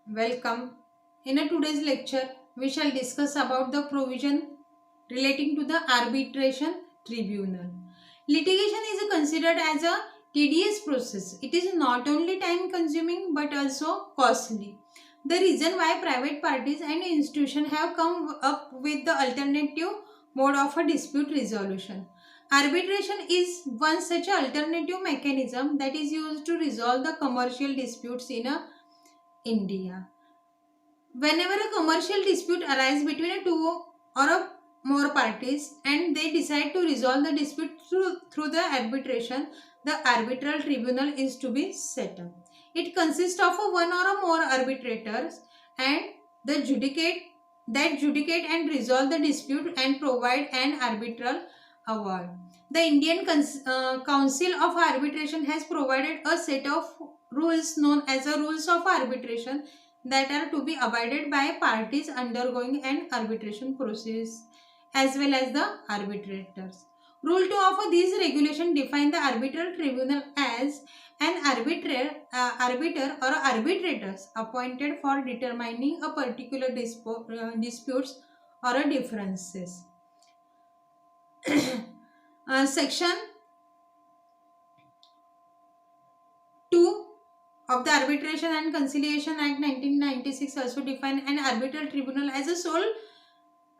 Welcome. In today's lecture, we shall discuss about the provision relating to the arbitration tribunal. Litigation is considered as a tedious process. It is not only time consuming but also costly. The reason why private parties and institutions have come up with the alternative mode of a dispute resolution. Arbitration is one such alternative mechanism that is used to resolve the commercial disputes in India. Whenever a commercial dispute arises between a two or a more parties and they decide to resolve the dispute through the arbitration, the arbitral tribunal is to be set up. It consists of a one or a more arbitrators and the judicate and resolve the dispute and provide an arbitral award. The Indian Council of Arbitration has provided a set of rules known as the rules of arbitration that are to be abided by parties undergoing an arbitration process as well as the arbitrators. Rule 2 of these regulations define the arbitral tribunal as an arbiter or arbitrators appointed for determining a particular disputes or a differences. Section 2 of the Arbitration and Conciliation Act 1996 also define an arbitral tribunal as a sole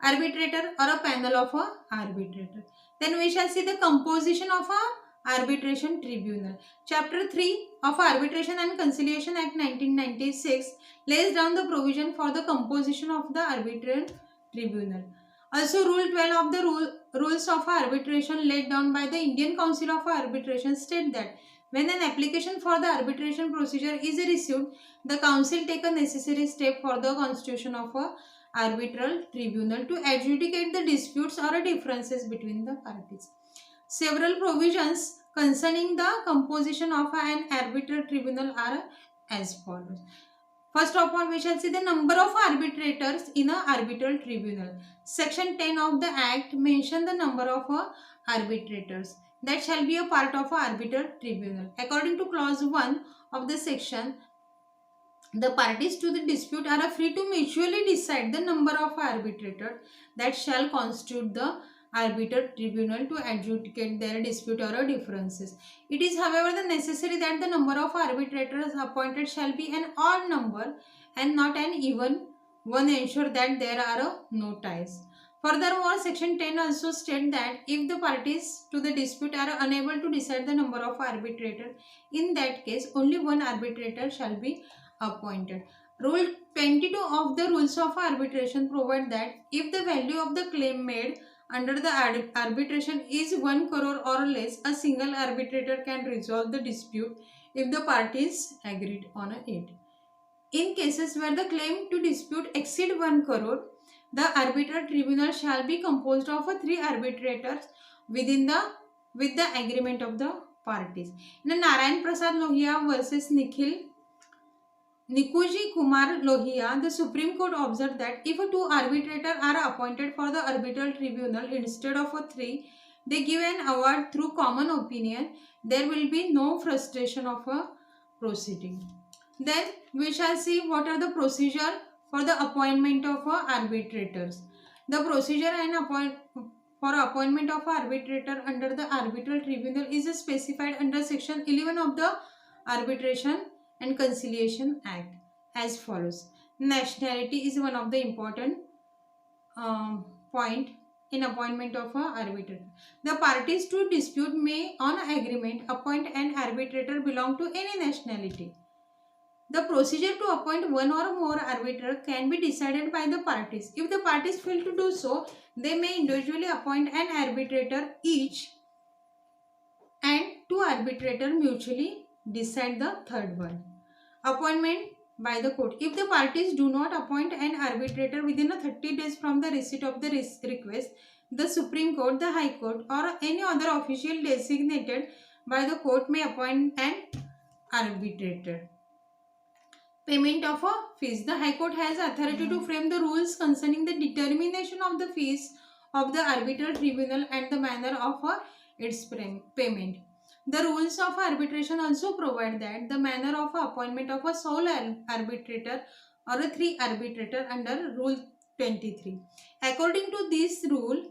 arbitrator or a panel of a arbitrator. Then we shall see the composition of a arbitration tribunal. Chapter 3 of Arbitration and Conciliation Act 1996 lays down the provision for the composition of the arbitral tribunal. Also, Rule 12 of the rules of arbitration laid down by the Indian Council of Arbitration state that when an application for the arbitration procedure is received, the Council take a necessary step for the constitution of a arbitral tribunal to adjudicate the disputes or differences between the parties. Several provisions concerning the composition of an arbitral tribunal are as follows. First of all, we shall see the number of arbitrators in an arbitral tribunal. Section 10 of the Act mention the number of arbitrators that shall be a part of an arbitral tribunal. According to clause 1 of the section, the parties to the dispute are free to mutually decide the number of arbitrators that shall constitute the arbitral tribunal to adjudicate their dispute or differences. It is, however, the necessary that the number of arbitrators appointed shall be an odd number and not an even one, ensure that there are no ties. Furthermore, section 10 also states that if the parties to the dispute are unable to decide the number of arbitrators, in that case only one arbitrator shall be appointed. Rule 22 of the rules of arbitration provide that if the value of the claim made under the arbitration is 1 crore or less, a single arbitrator can resolve the dispute if the parties agreed on it. In cases where the claim to dispute exceed 1 crore, the arbitral tribunal shall be composed of 3 arbitrators with the agreement of the parties. In Narayan Prasad Lohia versus Nikuji Kumar Lohia, the Supreme Court observed that if two arbitrators are appointed for the arbitral tribunal instead of three, they give an award through common opinion. There will be no frustration of a proceeding. Then we shall see what are the procedure for the appointment of arbitrators. The procedure for appointment of arbitrator under the arbitral tribunal is specified under section 11 of the Arbitration and Conciliation Act as follows. Nationality is one of the important point in appointment of an arbitrator. The parties to dispute may on agreement appoint an arbitrator belong to any nationality. The procedure to appoint one or more arbiter can be decided by the parties. If the parties fail to do so, they may individually appoint an arbitrator each and two arbitrators mutually decide the third one. Appointment by the court. If the parties do not appoint an arbitrator within 30 days from the receipt of the request, the Supreme Court, the High Court or any other official designated by the court may appoint an arbitrator. Payment of fees. The High Court has authority to frame the rules concerning the determination of the fees of the arbitral tribunal and the manner of its payment. The rules of arbitration also provide that the manner of appointment of a sole arbitrator or a 3 arbitrator under Rule 23. According to this rule,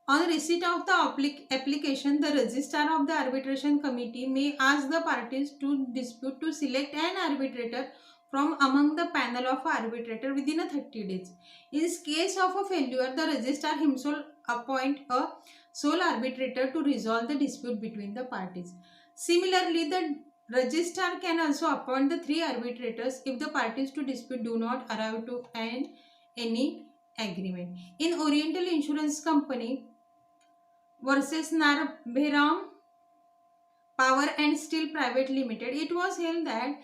on receipt of the application, the registrar of the arbitration committee may ask the parties to dispute to select an arbitrator from among the panel of arbitrator within a 30 days. In case of a failure, the registrar himself appoint a sole arbitrator to resolve the dispute between the parties. Similarly, the registrar can also appoint the 3 arbitrators if the parties to dispute do not arrive to any agreement. In Oriental Insurance Company versus Narbharam Power and Steel Private Limited, it was held that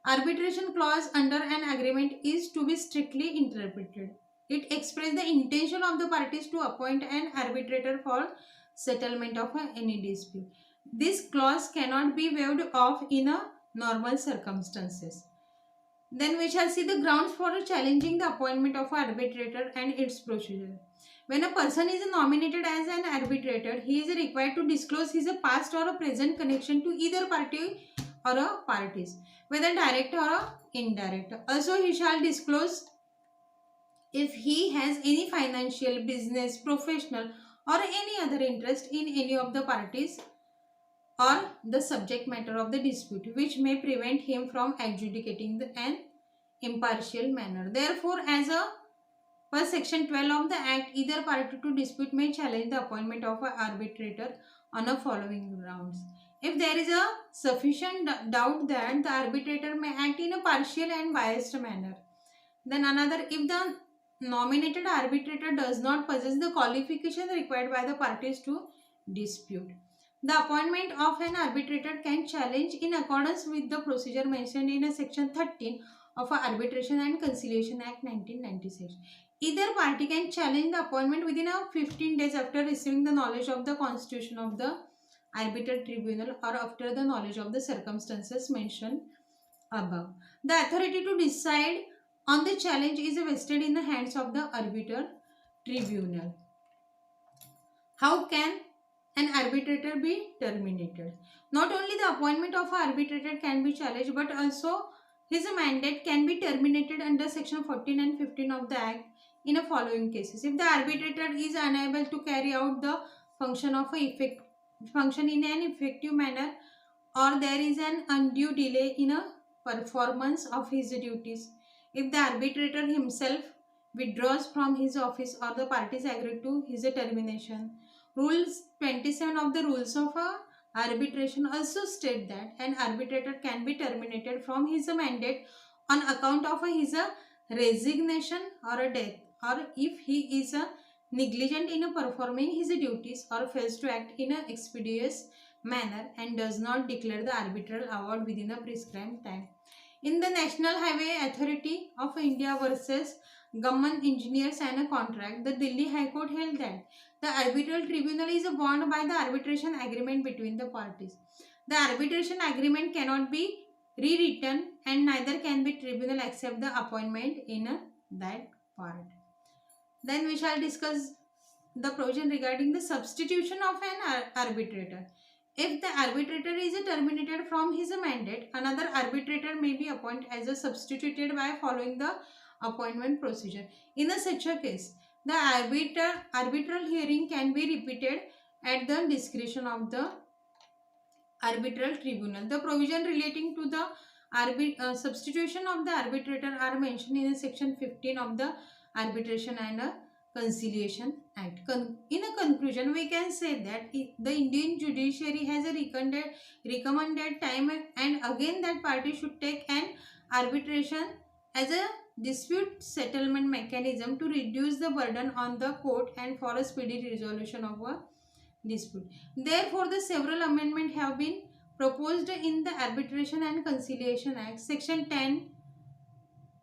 arbitration clause under an agreement is to be strictly interpreted. It expressed the intention of the parties to appoint an arbitrator for settlement of any dispute. This clause cannot be waived off in a normal circumstances. Then we shall see the grounds for challenging the appointment of an arbitrator and its procedure. When a person is nominated as an arbitrator, he is required to disclose his past or a present connection to either party or a parties, whether direct or indirect. Also, he shall disclose if he has any financial, business, professional or any other interest in any of the parties or the subject matter of the dispute, which may prevent him from adjudicating an impartial manner. Therefore, as a per section 12 of the Act, either party to dispute may challenge the appointment of an arbitrator on the following grounds. If there is a sufficient doubt that the arbitrator may act in a partial and biased manner. Then another, if the nominated arbitrator does not possess the qualification required by the parties to dispute. The appointment of an arbitrator can challenge in accordance with the procedure mentioned in a section 13 of Arbitration and Conciliation Act 1996. Either party can challenge the appointment within 15 days after receiving the knowledge of the constitution of the arbitral tribunal or after the knowledge of the circumstances mentioned above. The authority to decide on the challenge is vested in the hands of the arbitral tribunal. How can an arbitrator be terminated? Not only the appointment of an arbitrator can be challenged, but also his mandate can be terminated under section 14 and 15 of the Act in the following cases. If the arbitrator is unable to carry out the function in an effective manner, or there is an undue delay in a performance of his duties. If the arbitrator himself withdraws from his office or the parties agree to his termination. Rules 27 of the Rules of Arbitration also state that an arbitrator can be terminated from his mandate on account of his resignation or a death, or if he is negligent in performing his duties or fails to act in an expeditious manner and does not declare the arbitral award within a prescribed time. In the National Highway Authority of India versus Government Engineers and a Contract, the Delhi High Court held that the arbitral tribunal is bound by the arbitration agreement between the parties. The arbitration agreement cannot be rewritten and neither can the tribunal accept the appointment in that part. Then we shall discuss the provision regarding the substitution of an arbitrator. If the arbitrator is terminated from his mandate, another arbitrator may be appointed as a substituted by following the appointment procedure. In such a case, the arbitral hearing can be repeated at the discretion of the arbitral tribunal. The provision relating to the substitution of the arbitrator are mentioned in section 15 of the Arbitration and Conciliation Act. In a conclusion, we can say that the Indian judiciary has recommended time and again that party should take an arbitration as a dispute settlement mechanism to reduce the burden on the court and for a speedy resolution of a dispute. Therefore, the several amendments have been proposed in the Arbitration and Conciliation Act, section 10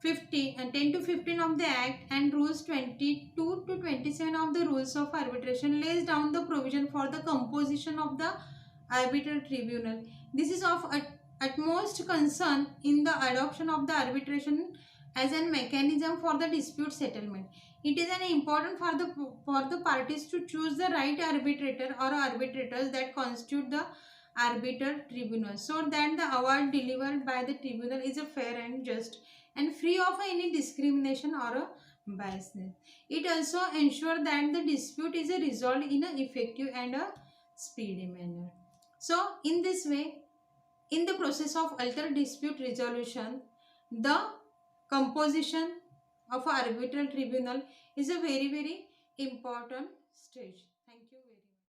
to 15 of the Act and rules 22 to 27 of the Rules of Arbitration lays down the provision for the composition of the arbitral tribunal. This is of utmost concern in the adoption of the arbitration as a mechanism for the dispute settlement. It is an important for the parties to choose the right arbitrator or arbitrators that constitute the arbitral tribunal, so that the award delivered by the tribunal is a fair and just, and free of any discrimination or a biasness. It also ensures that the dispute is resolved in an effective and a speedy manner. So, in this way, in the process of alter dispute resolution, the composition of an arbitral tribunal is a very important stage.